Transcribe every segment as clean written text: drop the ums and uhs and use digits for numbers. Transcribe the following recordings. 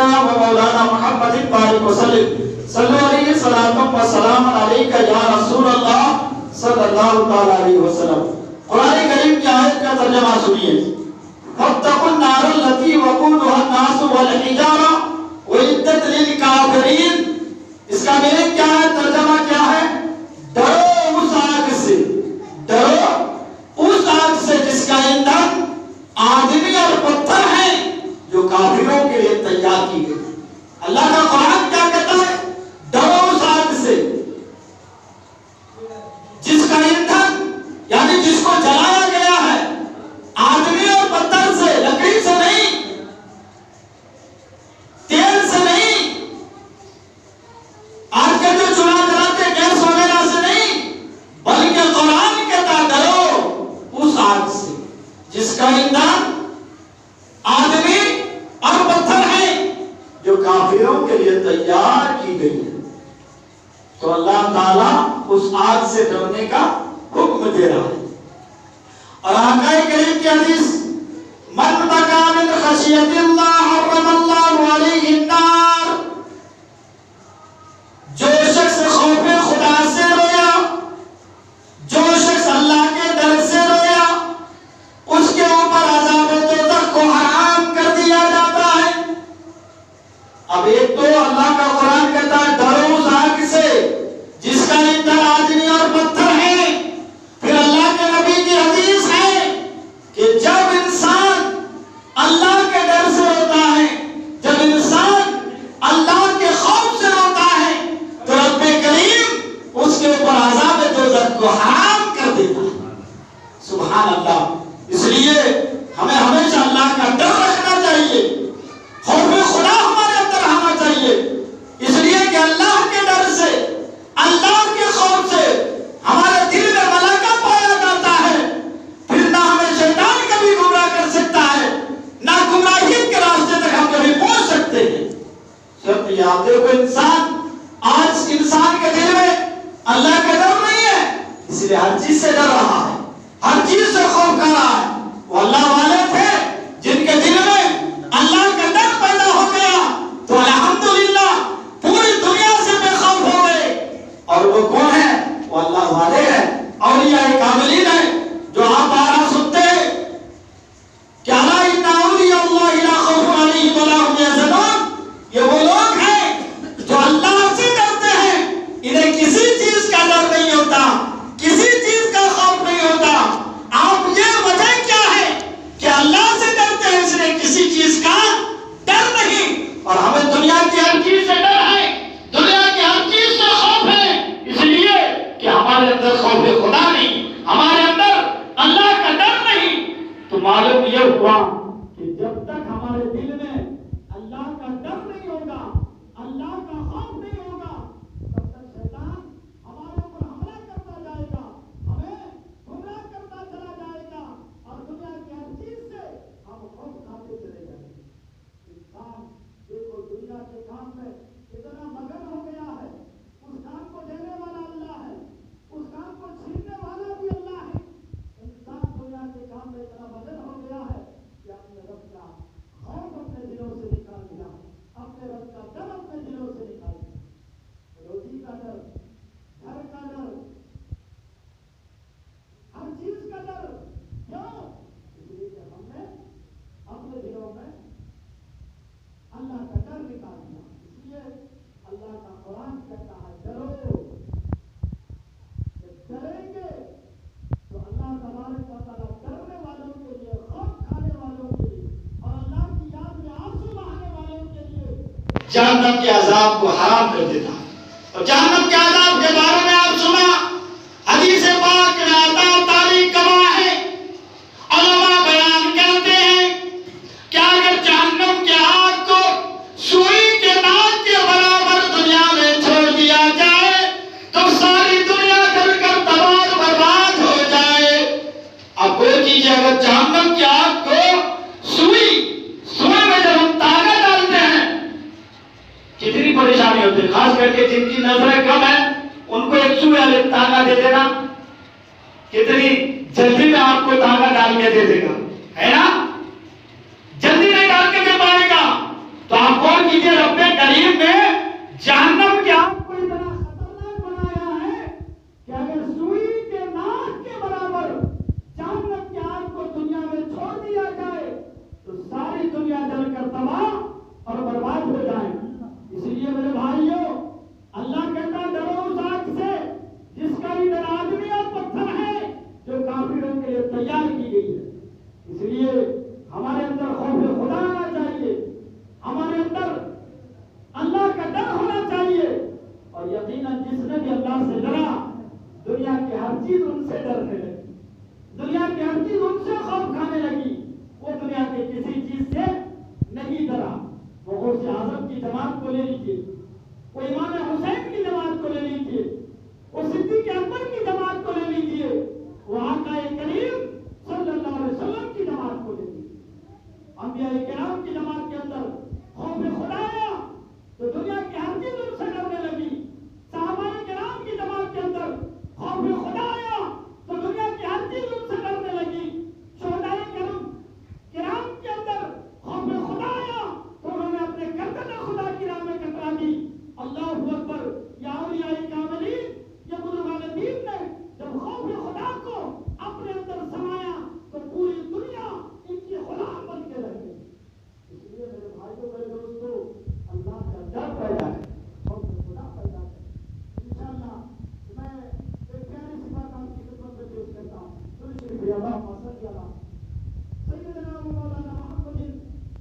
سيدنا ومولانا محمد بارك وسلم صلوا عليه صلاة وسلام عليك يا رسول الله صلی اللہ تعالی علیہ وسلم. قرآن کریم کی آیت کا ترجمہ سنیے. فاتقوا النار التي وقودها الناس والحجارة اعدت للكافرين. اس کا میننگ کیا ہے؟ ترجمہ کیا ہے؟ ڈرو اس آگ سے، ڈرو اس آگ سے جس کا ایندھن آدمی اور پتھر ہیں جو کافروں کے لیے تیار کی گئی. اللہ کا قرآن کیا کہتا ہے؟ ڈرو اس آگ سے جس کا ایندھن یعنی جس کو جلایا گیا ہے آدمی اور پتھر سے، لکڑی سے نہیں، تیل سے نہیں، آج کے جو چولہا جلاتے گیس وغیرہ سے نہیں، بلکہ قرآن کہتا ڈرو اس آگ سے جس کا ایندھن آدمی اور پتھر ہیں جو کافروں کے لیے تیار کی گئی ہے. تو اللہ تعالیٰ اس آگ سے ڈرنے کا حکم دے رہا ہے. اور آقا کریم کی حدیث من بکا من خشیت اللہ حرم اللہ علیہ النار. جو شخص خوف خدا سے رویا، جو شخص اللہ کے ڈر سے رویا، اس کے اوپر عذاب دوزخ کو حرام کر دیا جاتا ہے. اب ایک تو اللہ کا قرآن کہتا ہے ڈرو اس آگ سے جس کا ایندھن آدمی اور پتھر ہے. پھر اللہ کے نبی کی حدیث ہے کہ جب انسان اللہ کے ڈر سے روتا ہے، جب انسان اللہ کے خوف سے روتا ہے تو رب کریم اس کے اوپر عذاب دوزخ کو حرام کر دیتا ہے. سبحان اللہ. اس لیے ہمیں ہمیشہ اللہ کا ڈر رکھنا چاہیے، خوف خدا ہمارے اندر آنا چاہیے. اس لیے کہ اللہ کے ڈر سے، اللہ کے خوف سے ہمارے دل میں ملکہ پایا جاتا ہے. پھر نہ ہمیں شیطان کبھی گمراہ کر سکتا ہے، نہ گمراہیت کے راستے تک ہم کبھی پہنچ سکتے ہیں. سب یاد ہے وہ انسان، آج انسان کے دل میں اللہ کا ڈر نہیں ہے، اس لیے ہر چیز سے ڈر رہا ہے، ہر چیز سے خوف کر رہا ہے. وہ اللہ والے تھے جن کے دل میں اللہ کا ڈر پیدا ہو گیا تو الحمدللہ پوری دنیا سے بے خوف ہو گئے. اور وہ کون ہے؟ وہ اللہ والے ہیں، اولیاء کاملین ہیں جو آپ بارہ سنتے ہیں کہ الا ان اولیاء اللہ لا خوف علیہم ولا هم یحزنون. یہ وہ لوگ ہیں جو اللہ سے ڈرتے ہیں، انہیں کسی چیز کا ڈر نہیں ہوتا، کسی چیز کا خوف نہیں ہوتا. آپ یہ وجہ کیا ہے کہ اللہ سے ڈرتے ہیں، اس لیے کسی چیز کا ڈر نہیں. اور ہمیں دنیا کی ہر چیز سے ڈر ہے، دنیا کی ہر چیز سے خوف ہے، اس لیے کہ ہمارے اندر خوف خدا نہیں، ہمارے اندر اللہ کا ڈر نہیں. تو معلوم یہ ہوا کہ جب تک ہمارے دل میں اللہ کا ڈر نہیں ہوگا، اللہ کا خوف نہیں ہوگا، تب تک شیطان ہمارے اوپر حملہ کرتا جائے گا، ہمیں گمراہ کرتا چلا جائے گا، اور دنیا کی ہر چیز سے ہم خوف کھاتے چلے جائیں گے. انسان دیکھو دنیا کے کام میں اتنا مگن ہو گیا ہے، اس کام کو دینے والا اللہ ہے، اس کام کو چھیننے والا بھی اللہ ہے. انسان دنیا کے کام میں اتنا مگن ہو گیا ہے کہ اپنے رب کا خوف اپنے دلوں سے نکال دیا، اپنے رب کا ڈر اپنے دلوں سے نکال دیا. روزی کا ڈر، گھر کا ڈر، ہر چیز کا ڈر. کیوں؟ اس لیے کہ ہم نے اپنے دلوں میں اللہ کا ڈر نکال دیا. اس لیے اللہ کا قرآن کہتا ہے ڈرو. جب ڈریں گے تو اللہ تبارک و تعالیٰ ڈرنے والوں کے لیے، خوف کھانے والوں کے لیے اور اللہ کی یاد میں آنسو بہانے والوں کے لیے جہنم کے عذاب کو حرام کر دیتا ہے. اور جہنم کے عذاب کے بارے میں آپ سنا، حدیث پاک میں آتا ہے، تاریخ گواہ ہے، علماء بیان کرتے ہیں کہ اگر جہنم کے آگ کو سوئی کے ناک کے برابر دنیا میں چھوڑ دیا جائے تو ساری دنیا جل کر تباہ برباد ہو جائے. اب وہ کیجیے، اگر جہنم کی آگ کو سوئی میں جب ہم تاغہ ڈالتے ہیں کتنی پریشانی ہوتی ہے، خاص کر کے جن کی نظریں کم ہیں ان کو ایک سوئی والے تاغہ دے دینا، کتنی جلدی میں آپ کو تاغہ ڈال کے دے دے گا، ہے نا؟ جلدی نہیں ڈال کے دے پائے گا. تو آپ کون کی جماعت کو لے لیجیے، وہ امام حسین کی جماعت کو لے لیجیے، وہ صدیق اکبر کی جماعت کو لے لیجیے، وہ آقا کریم صلی اللہ علیہ وسلم کی جماعت کو لے لیجیے۔ انبیاء کرام کی جماعت کے اندر خوف خدا آیا تو دنیا کی ہر چیز ان سے ڈرنے لگی۔ صحابہ کرام کی جماعت کے اندر خوف خدا آیا تو دنیا کی ہر چیز ان سے ڈرنے لگی۔ شہداء کرام کے اندر خوف خدا آیا تو انہوں نے اپنے گردن خدا کی راہ میں کٹرا دی۔ اللہ اکبر، یا اولیاء کاملین، یا بزرگان دین نے جب خوف خدا کو اپنے اندر سمایا تو پوری دنیا ان کی غلام بن کے رہ گئی۔ اس لیے میرے بھائیوں میرے دوستو، اللہ کا ڈر پیدا ہے، خوف خدا پیدا ہے۔ انشاءاللہ میں ایک پیاری سی بات آپ کی خدمت میں پیش کرتا ہوں۔ اللہم صلی علی سیدنا و مولانا محمد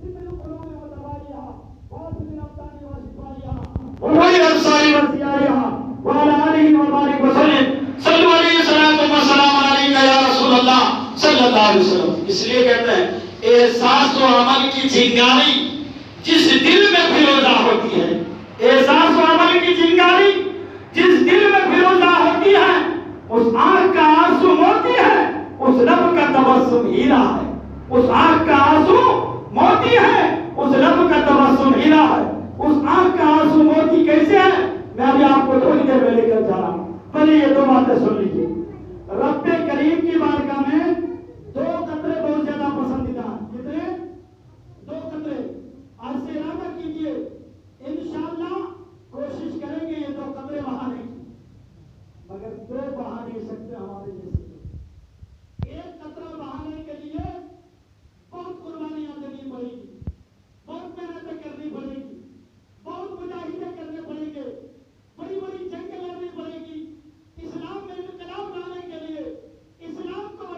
ابن القلوب و دوائیہا وافل الابدان و شفائیہا وغیر ابصار و ضیائیہا وعلی آلہ وبارک وسلم۔ صلو علیہ الصلوۃ والسلام علیکہ یا رسول اللہ صلی اللہ علیہ وسلم۔ اس لیے کہتے ہیں احساس و عمل کی چنگاری جس دل میں فروزہ ہوتی ہے، احساس و عمل کی چنگاری جس دل میں فروزہ ہوتی ہے، اس آنکھ کا آنسو موتی ہے، اس لب کا تبسم ہیرا ہے۔ اس آنکھ کا آنسو موتی ہے، اس لب کا تبسم ہیرا ہے۔ اس آنکھ کا آنسو موتی کیسے ہے؟ میں ابھی آپ کو تھوڑی دیر میں لے کر جا رہا ہوں، پہلے یہ دو باتیں سن لیجیے۔ رب کریم کی بارگاہ میں دو قطرے بہت زیادہ پسندیدہ ہیں۔ کتنے؟ دو قطرے۔ آج سے ارادہ کیجیے، انشاءاللہ کوشش کریں گے یہ دو قطرے بہانے کی، مگر دو بہا نہیں سکتے ہمارے جیسے۔ ایک قطرہ بہانے کے لیے بہت قربانیاں دینی پڑے گی، بہت محنتیں کرنی پڑے گی، بہت مجاہدے کرنے پڑیں گے، بڑی بڑی جنگیں لڑنی پڑے گی۔ اسلام میں انقلاب لانے کے لیے، اسلام کو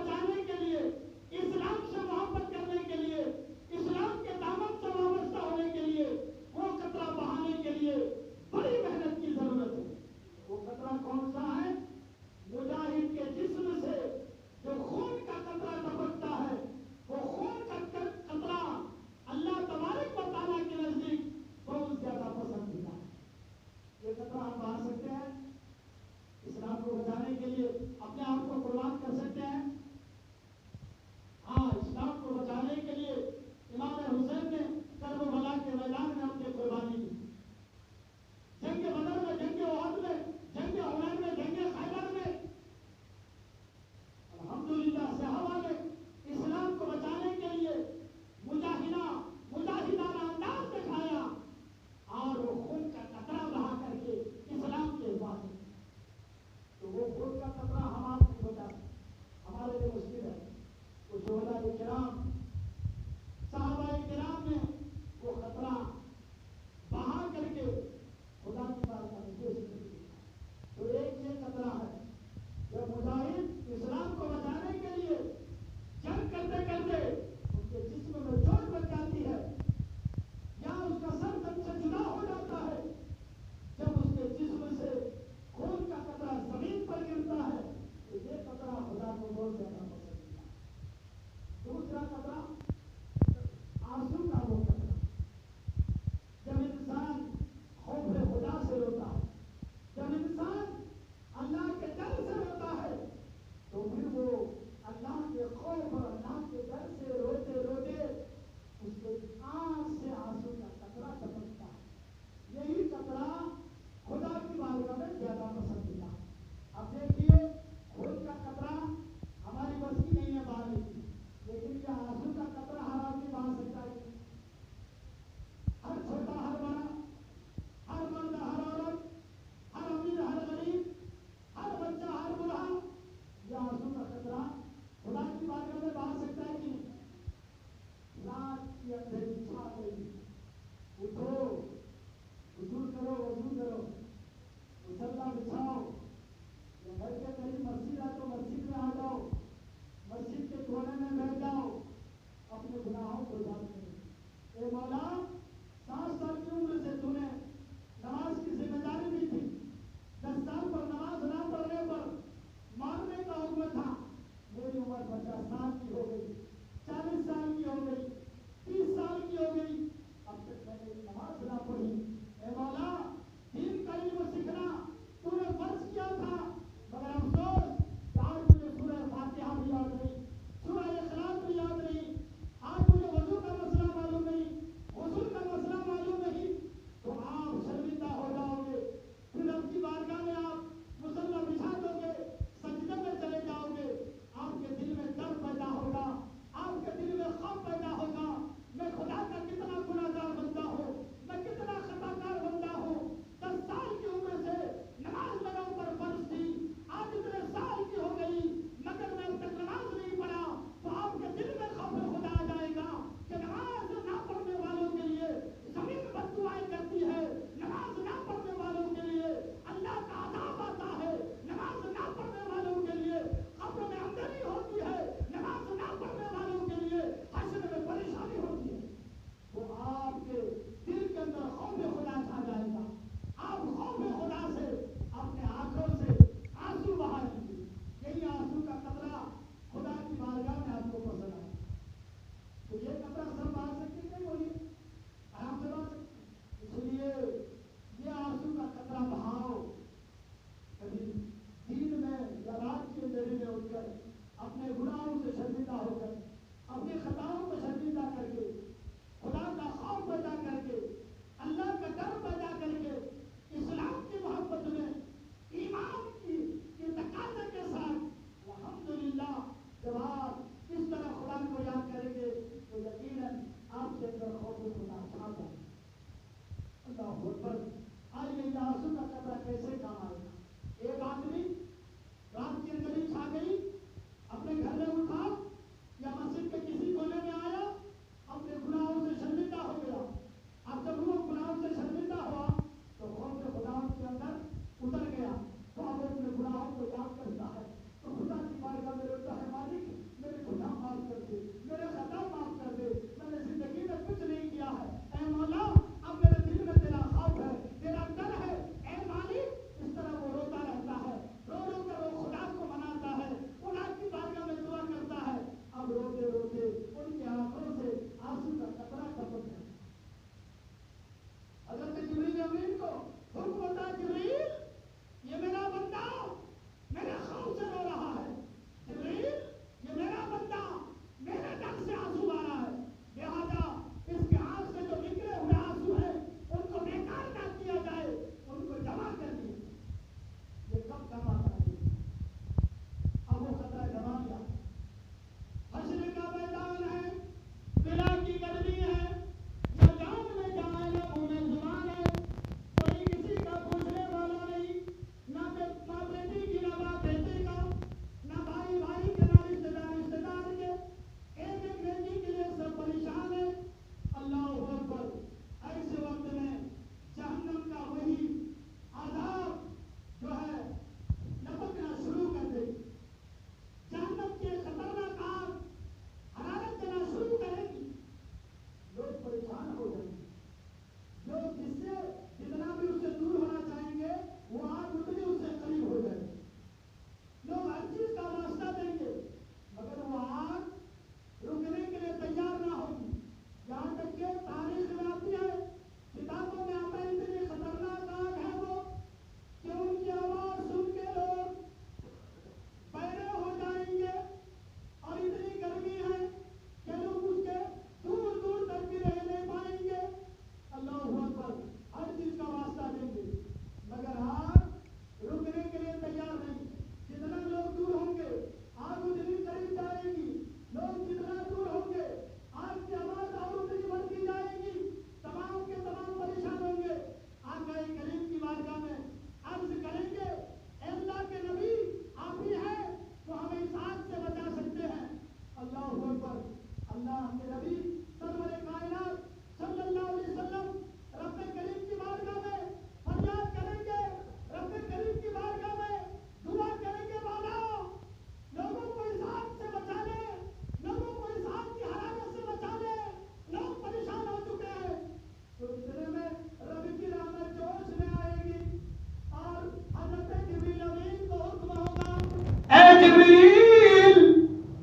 جبریل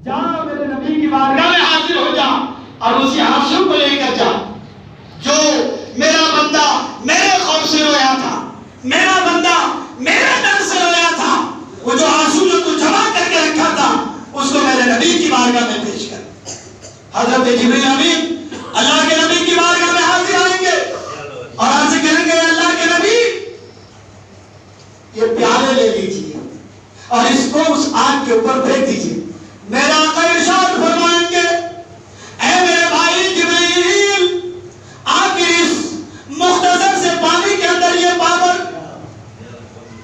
جا میرے نبی کی بارگاہ میں حاضر ہو جا اور اسی آنسو کو لے کر جا جو میرا بندہ میرے خوف سے رویا تھا، میرا بندہ میرے ڈر سے رویا تھا، وہ جو آنسو جو تو جمع کر کے رکھا تھا اس کو میرے نبی کی بارگاہ میں پیش کر۔ حضرت جبریل امین اللہ کے نبی کی بارگاہ میں حاضر آئیں گے اور عرض کریں گے اللہ کے نبی یہ پیالے لے لیجیے اور اس کو اس آگ کے اوپر پھینک دیجیے۔ میرا آقا ارشاد فرمائیں گے اے میرے بھائی جبریل آخر اس مختصر سے پانی کے اندر یہ پاور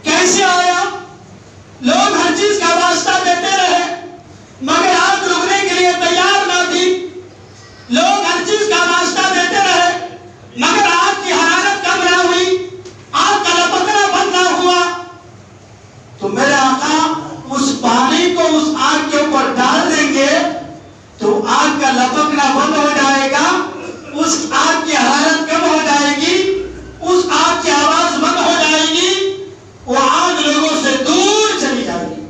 کیسے آیا؟ لوگ ہر چیز کا واسطہ دیتے رہے مگر آگ رکنے کے لیے تیار نہ تھی، لوگ ہر چیز کا واسطہ دیتے رہے مگر آگ کی حرارت کم نہ ہوئی، آگ کا لپکنا بند نہ ہوا۔ تو میرے آقا اس پانی کو اس آگ کے اوپر ڈال دیں گے تو آگ کا لپکنا بند ہو جائے گا، اس آگ کی حرارت کم ہو جائے گی، اس آگ کی آواز بند ہو جائے گی، وہ آگ لوگوں سے دور چلی جائے گی۔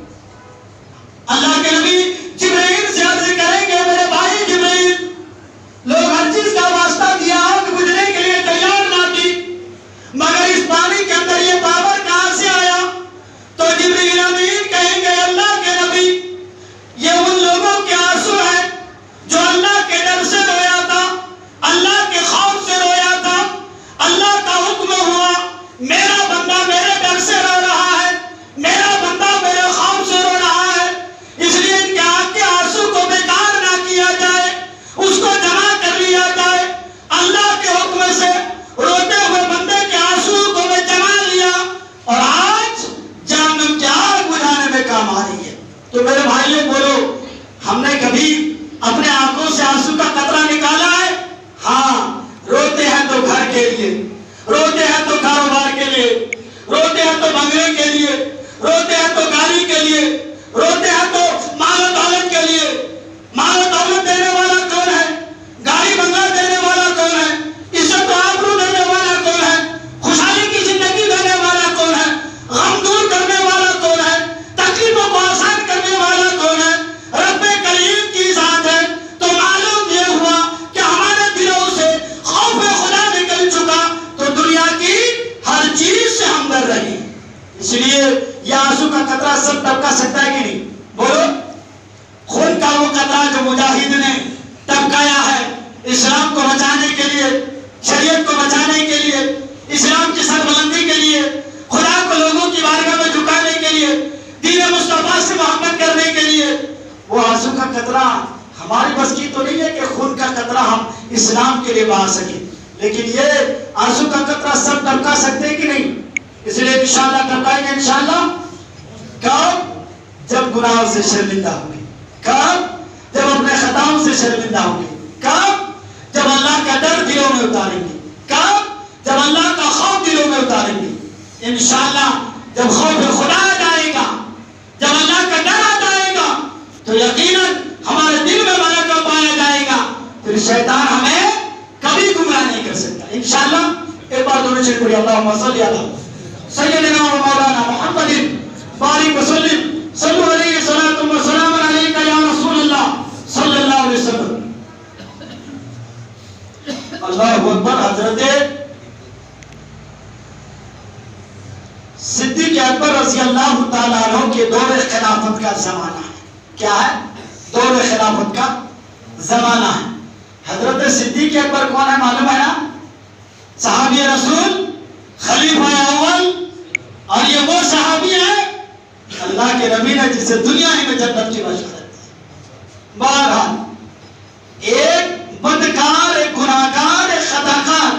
اللہ کے نبی جبرائیل سے عرض کریں گے میرے بھائی جبرائیل لوگ ہر چیز کا واسطہ دیا، آگ بجھنے کے لیے تیار نہ تھی مگر اس پانی کے اندر یہ پاور کہاں سے آیا؟ تو جبرائیل امین کہیں گے اللہ کے نبی یہ ان لوگوں کے آنسو ہیں جو اللہ کے ڈر سے رویا تھا، اللہ کے خوف سے رویا تھا، اللہ کا حکم ہوا میرا بندہ میرے ڈر سے رو رہا ہے، میرا بندہ میرے خوف سے رو رہا ہے، اس لیے ان کے آنکھ کے آنسو کو بیکار نہ کیا جائے، اس کو جمع کر لیا جائے۔ اللہ کے حکم سے روتے ہوئے بندے کے آنسو کو میں جمع لیا اور آج جہنم کی آگ بجھانے میں کام آ رہی ہے۔ تو میرے بھائیوں بولو ہم نے کبھی اپنے آنکھوں سے آنسو کا قطرہ نکالا ہے؟ ہاں، روتے ہیں تو گھر کے لیے، روتے ہیں تو کاروبار کے لیے، روتے ہیں تو بنگلے کے لیے، روتے ہیں تو گاڑی کے لیے، روتے ہیں تو مال و دولت کے لیے۔ مال و دولت دینے والا کون ہے؟ گاڑی بنگلہ دینے والا کون ہے؟ عزت و آبرو دینے والا کون ہے؟ خوشحالی کی زندگی دینے والا کون ہے؟ غم دور کرنے والا کون ہے؟ تکلیفوں کو آسان کرنے والا کون ہے؟ رب کریم کی ذات ہے۔ تو معلوم یہ ہوا کہ ہمارے دلوں سے خوف خدا نکل چکا تو دنیا کی ہر چیز سے ہم ڈر رہے ہیں۔ اس لیے یہ آنسو کا قطرہ سب ٹپکا سکتا ہے کہ نہیں؟ بولو خون کا وہ قطرہ جو مجاہد نے ٹپکایا ہے اسلام کو بچانے کے لیے، شریعت کو بچانے کے لیے، اسلام کی سربلندی کے لیے، خدا کو لوگوں کی بارگاہ میں جھکانے کے لیے، دین مصطفیٰ سے محبت کرنے کے لیے، وہ آنسو کا قطرہ ہماری بس کی تو نہیں ہے کہ خون کا قطرہ ہم اسلام کے لیے بہا سکیں، لیکن یہ آنسو کا قطرہ سب ٹپکا سکتے ہیں کہ نہیں؟ اس لیے انشاءاللہ ٹپکائیں گے انشاءاللہ۔ کب؟ جب گناہوں سے شرمندہ ہوں گے، کب؟ جب اپنے خطاؤں سے شرمندہ ہوں گے، کب؟ جب اللہ کا ڈر دلوں میں اتاریں گے، کب؟ جب اللہ کا خوف دلوں میں اتاریں گے۔ انشاءاللہ جب خوف خدا آ جائے گا، جب اللہ کا ڈر آ جائے گا تو یقیناً ہمارے دل میں ملکہ پایا جائے گا، پھر شیطان ہمیں کبھی گمراہ نہیں کر سکتا۔ انشاءاللہ ایک بار دونوں چل پڑی اللہم صلی علی سیدنا و مولانا محمد بارک وسلم صلو علیہ الصلوۃ والسلام علیک یا رسول اللہ صلی اللہ علیہ وسلم۔ اللہ اکبر۔ حضرت صدیق اکبر رضی اللہ تعالیٰ عنہ کے دور خلافت کا زمانہ ہے۔ کیا ہے؟ دور خلافت کا زمانہ ہے۔ حضرت صدیق اکبر کون ہے معلوم ہے نا؟ صحابی رسول، خلیفہ اول، اور یہ وہ صحابی ہے اللہ کے نبی نے جسے دنیا ہی میں جنت کی بشارت دی۔ بہرحال ایک بدکار، ایک گناہگار، ایک خطاکار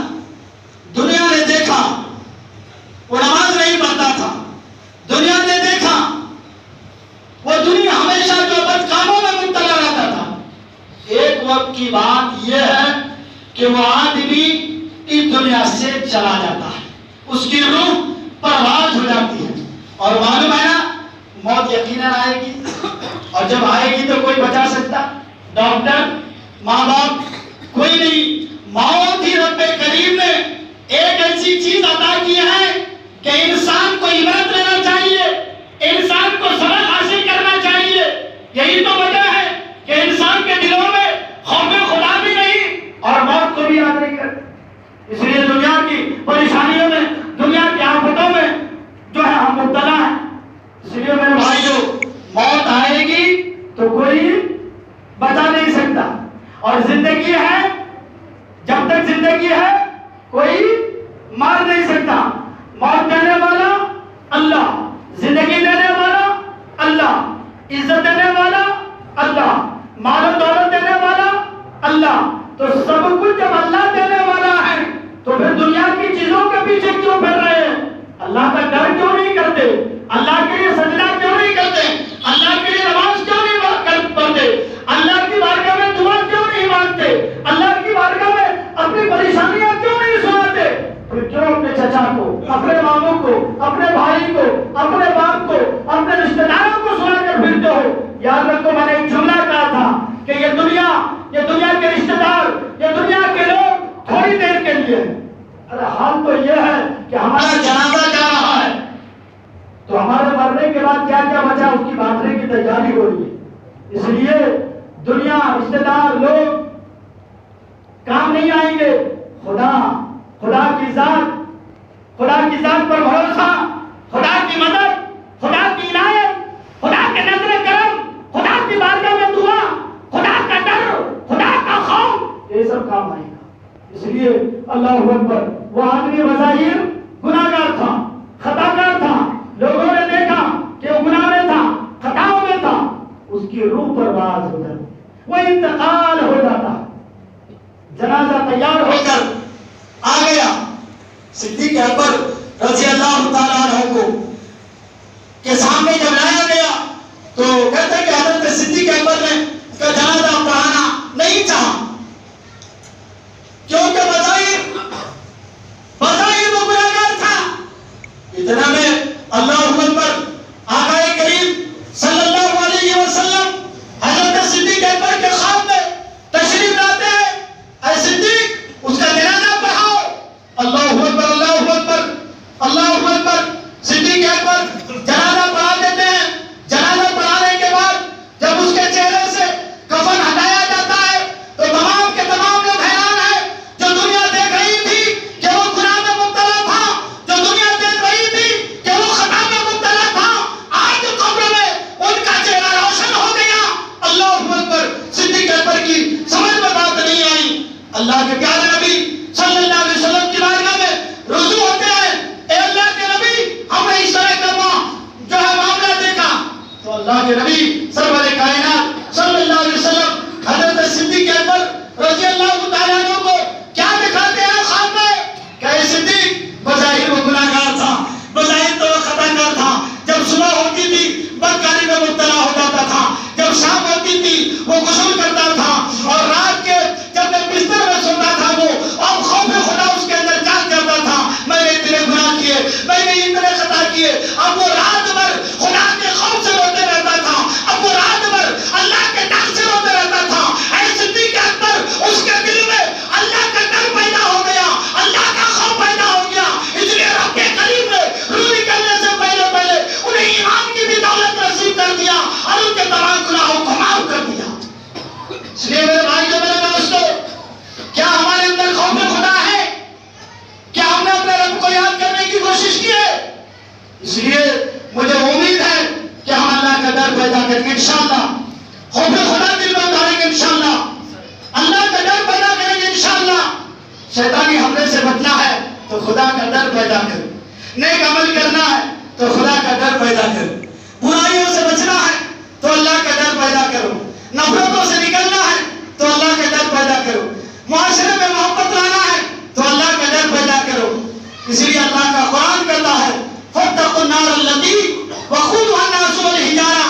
دنیا نے دیکھا، وہ نماز نہیں پڑھتا تھا، دنیا نے دیکھا وہ دنیا ہمیشہ جو بد کاموں میں مبتلا رہتا تھا۔ ایک وقت کی بات یہ ہے کہ وہ آدمی اس دنیا سے چلا جاتا ہے، اس کی روح پرواز ہو جاتی ہے، اور معلوم ہے نا موت یقیناً آئے گی، اور جب آئے گی تو کوئی بچا سکتا؟ ڈاکٹر، ماں باپ، کوئی نہیں۔ موت ہی رب کریم نے ایک ایسی چیز عطا کی ہے کہ انسان کو عبرت لینا چاہیے، انسان کو سبق حاصل کرنا چاہیے۔ پیچھے کیوں پھر رہے ہیں؟ اللہ کا ڈر کیوں نہیں کرتے؟ اللہ کے لیے سجدہ کیوں نہیں کرتے؟ اللہ کے لیے نماز کیوں نہیں پڑھتے؟ اللہ کی بارگاہ میں دعا کیوں نہیں مانگتے؟ اللہ کی بارگاہ میں اپنی پریشانیاں کیوں نہیں سناتے؟ پھر کیوں اپنے چچا کو، اپنے ماموں کو، اپنے بھائی کو، اپنے باپ کو، اپنے رشتہ داروں کو سنا کر پھرتے ہو؟ یاد رکھو، میں نے ایک جملہ کہا تھا کہ یہ دنیا کے رشتہ دار، یہ دنیا کے لوگ تھوڑی دیر کے لیے، ارے حال تو یہ ہے کہ ہمارا جنازہ جا رہا ہے تو ہمارے مرنے کے بعد کیا کیا بچا اس کی بانٹنے کی تیاری ہو رہی ہے۔ اس لیے دنیا، رشتہ دار، لوگ کام نہیں آئیں گے۔ خدا کی ذات پر بھروسہ، خدا کی مدد، خدا کی عنایت، خدا کے نظر کرم، خدا کی بارگاہ میں دعا، خدا کا ڈر، خدا کا خوف، یہ سب کام آئے گا۔ اس لیے اللہ اکبر، وہ آدمی بظاہر گناہگار تھا، خطا کار تھا، لوگوں نے دیکھا کہ وہ گناہ میں تھا، خطاؤں میں تھا، اس کی روح پر باز ہو جاتی، وہ انتقال ہو جاتا، جنازہ تیار ہو کر آ گیا صدیق اکبر رضی اللہ تعالیٰ عنہ کو کے سامنے جب لایا گیا تو کہتے ہیں کہ حضرت صدیق اکبر نے کا جنازہ پڑھانا نہیں چاہا، کیونکہ بظاہر وہ گناہگار تھا۔ اتنا میں اللہ اکبر، آقا کریم صلی اللہ علیہ وسلم حضرت صدیق اکبر کے خواب میں تشریف لاتے ہیں، اے صدیق اس کا جنازہ پڑھاؤ۔ اللہ اکبر، اللہ اکبر، اللہ اکبر، صدیق اکبر جنازہ پڑھا دیتے ہیں۔ جنازہ پڑھانے کے بعد جب اس کے چہرے سے کفن ہٹایا جاتا ہے تو تمام کے تمام لوگ حیران ہیں۔ جو دنیا دیکھ رہی تھی کہ وہ گناہ میں مبتلا تھا، جو دنیا دیکھ رہی تھی کہ وہ خطا میں مبتلا تھا، آج قبر میں ان کا چہرہ روشن ہو گیا۔ اللہ اکبر، صدیق اکبر کی سمجھ میں بات نہیں آئی۔ اللہ کے پیارے نبی صلی اللہ علیہ وسلم کی بارگاہ میں رجوع ہوتے ہیں، اے اللہ کے نبی، ہم نے اس طرح کا جو ہے معاملہ دیکھا۔ تو اللہ کے نبی سرور کائنات صلی اللہ علیہ وسلم حضرت صدیق اکبر رضی اللہ تعالیٰ عنہ کو کیا دکھاتے ہیں خواب میں کہ اے صدیق، بظاہر وہ گناہگار تھا، بظاہر تو وہ خطا کار تھا، جب صبح ہوتی تھی بدکاری میں مبتلا ہو جاتا تھا، جب شام ہوتی تھی وہ غسل کرتا تھا، اور رات کے جب میں بستر میں سوتا تھا وہ اب خوف خدا اس کے اندر جاگ کرتا تھا، میں نے اتنے گناہ کیے، میں نے اتنے خطا کیے۔ اب وہ رات بھر خدا کے خوف سے روتے رہتا تھا، اب وہ رات بھر اللہ کے ڈر سے روتے رہتا تھا۔ اے صدیق اکبر، اس کے دل میں اللہ کا ڈر پیدا ہو گیا، اللہ کا خوف پیدا ہو گیا، اس لیے رب کے قریب نے روح نکلنے سے پہلے انہیں ایمان کی بھی دولت نصیب کر دیا اور ان کے تمام گناہوں کو معاف کر دیا۔ اس لیے میرے بھائی جو میرے دوستو، کیا ہمارے اندر خوف خدا ہے؟ کیا ہم نے اپنے رب کو یاد کرنے کی کوشش کی ہے؟ اس لیے مجھے امید ہے کہ ہم اللہ کا ڈر پیدا کریں گے انشاءاللہ، خوف خدا دل میں اتاریں گے انشاءاللہ، اللہ کا ڈر پیدا کریں گے انشاءاللہ۔ شیطانی حملے سے بچنا ہے تو خدا کا ڈر پیدا کرو، نیک عمل کرنا ہے تو خدا کا ڈر پیدا کرو، برائیوں سے بچنا ہے تو اللہ کا ڈر پیدا کرو، نفرتوں سے نکلنا ہے تو اللہ کا ڈر پیدا کرو، معاشرے میں محبت لانا ہے تو اللہ کا ڈر پیدا کرو۔ اس لیے اللہ کا قرآن کہتا ہے فاتقوا النار التي وقودها الناس والحجارہ،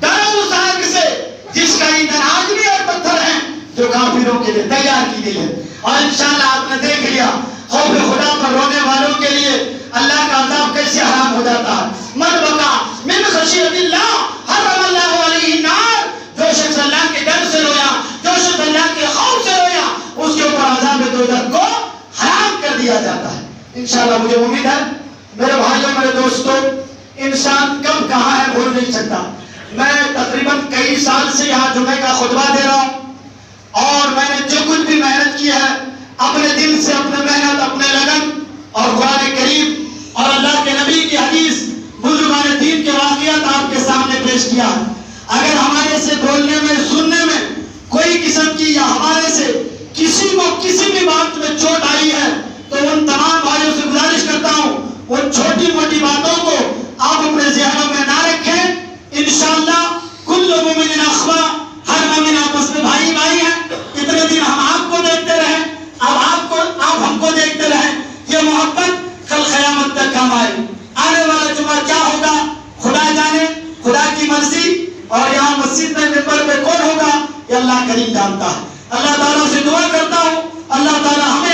ڈرو اس آگ سے جس کا ایندھن آدمی اور پتھر ہیں، جو کافروں کے لیے تیار کی گئی ہے۔ اور انشاءاللہ آپ نے دیکھ لیا خوف خدا پر رونے والوں کے لیے اللہ کا عذاب کیسے حرام ہو جاتا ہے۔ من بقا من خشیت اللہ حرم اللہ علیہ النار، جو شخص اللہ کے ڈر سے رویا، جو شخص اللہ کے خوف سے رویا، اس کے اوپر عذاب دوزخ کو حرام کر دیا جاتا ہے۔ انشاءاللہ مجھے امید ہے میرے بھائیوں، میرے دوستوں، انسان کب کہاں ہے بھول نہیں سکتا۔ میں تقریباً کئی سال سے یہاں جمعے کا خطبہ دے رہا ہوں، اور میں نے جو کچھ بھی محنت کی ہے اپنے دل سے، اپنے محنت، اپنے لگن اور قرآن کریم اور اللہ کے نبی کی حدیث، بزرگان دین کے واقعات آپ کے سامنے پیش کیا۔ اگر ہمارے سے بولنے میں، سننے میں کوئی قسم کی یا ہمارے سے کسی کو کسی بھی بات میں چوٹ آئی ہے تو ان تمام بھائیوں سے گزارش کرتا ہوں ان چھوٹی موٹی باتوں کو آپ اپنے ذہنوں میں نہ رکھیں۔ انشاءاللہ کل مومن اخوا، ہر مومن آپس میں بھائی بھائی ہیں۔ اتنے دن ہم آپ کو دیکھتے رہیں، اب آپ ہم کو دیکھتے رہیں، یہ محبت کام آئے. آنے والا جمعہ کیا ہوگا خدا جانے، خدا کی مرضی. اور یہاں مسجد میں ممبر پہ کون ہوگا یہ اللہ کریم جانتا ہے. اللہ تعالیٰ سے دعا کرتا ہوں اللہ تعالیٰ ہمیں